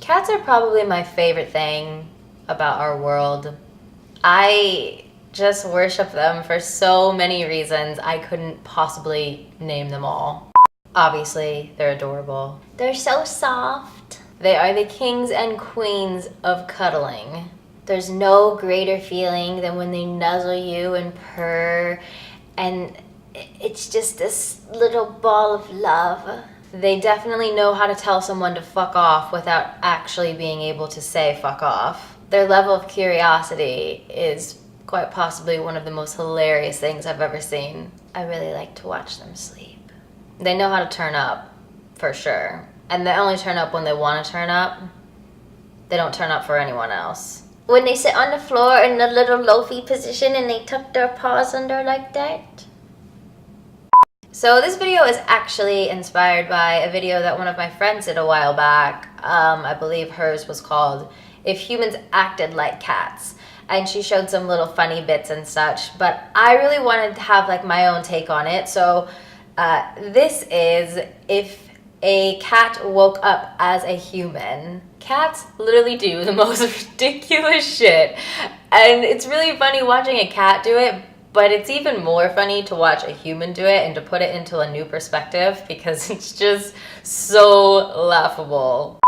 Cats are probably my favorite thing about our world. I just worship them for so many reasons. I couldn't possibly name them all. Obviously, they're adorable. They're so soft. They are the kings and queens of cuddling. There's no greater feeling than when they nuzzle you and purr, and it's just this little ball of love. They definitely know how to tell someone to fuck off without actually being able to say fuck off. Their level of curiosity is quite possibly one of the most hilarious things I've ever seen. I really like to watch them sleep. They know how to turn up, for sure. And they only turn up when they want to turn up. They don't turn up for anyone else. When they sit on the floor in the little loafy position and they tuck their paws under like that. So this video is actually inspired by a video that one of my friends did a while back. I believe hers was called If Humans Acted Like Cats. And she showed some little funny bits and such. But I really wanted to have like my own take on it. So this is if a cat woke up as a human. Cats literally do the most ridiculous shit. And it's really funny watching a cat do it. But it's even more funny to watch a human do it and to put it into a new perspective because it's just so laughable.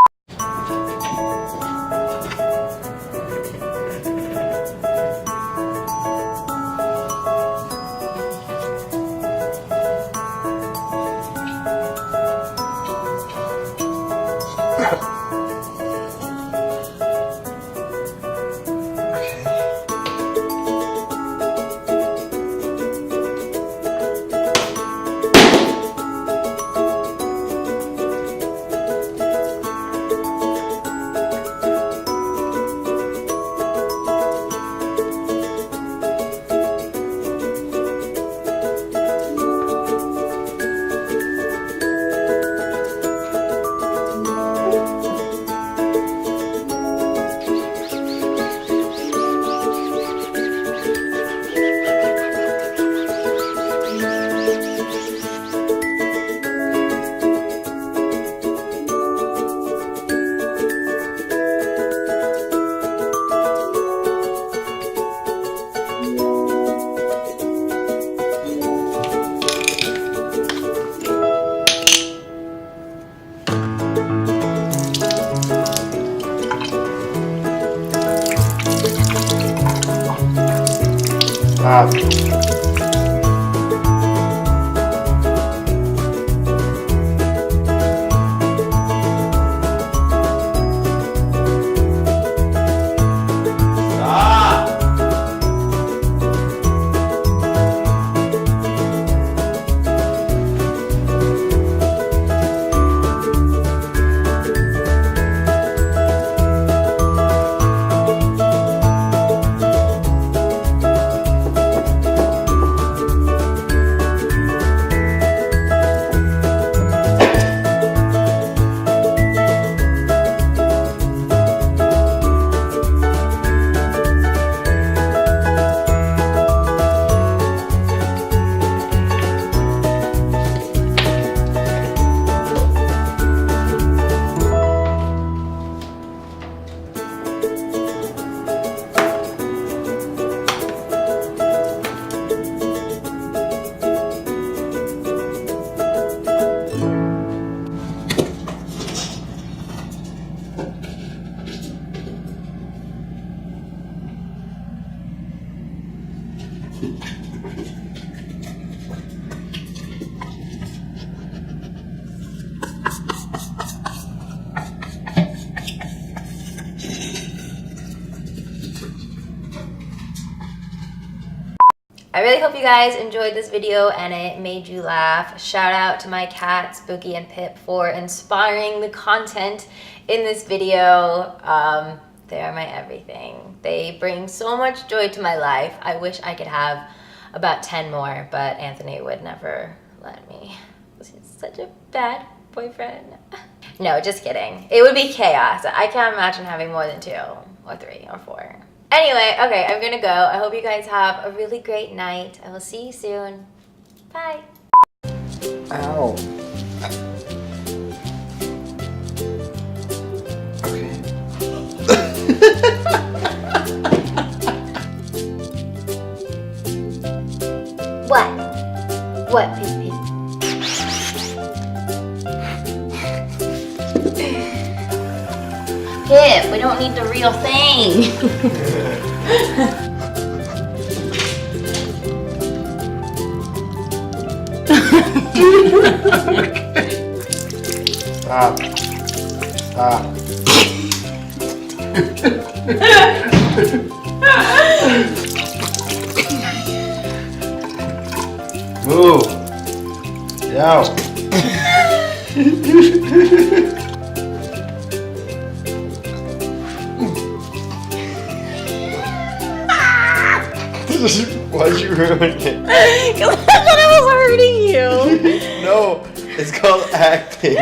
I really hope you guys enjoyed this video and it made you laugh. Shout out to my cats, Boogie and Pip, for inspiring the content in this video. They are my everything. They bring so much joy to my life. I wish I could have about 10 more, but Anthony would never let me. He's such a bad boyfriend. No, just kidding. It would be chaos. I can't imagine having more than 2 or 3 or 4. Anyway, okay, I'm gonna go. I hope you guys have a really great night. I will see you soon. Bye. Ow. Okay. Skip, we don't need the real thing. Stop. Stop. Move. Yo. Why'd you ruin it? Because I thought I was hurting you. No, it's called acting.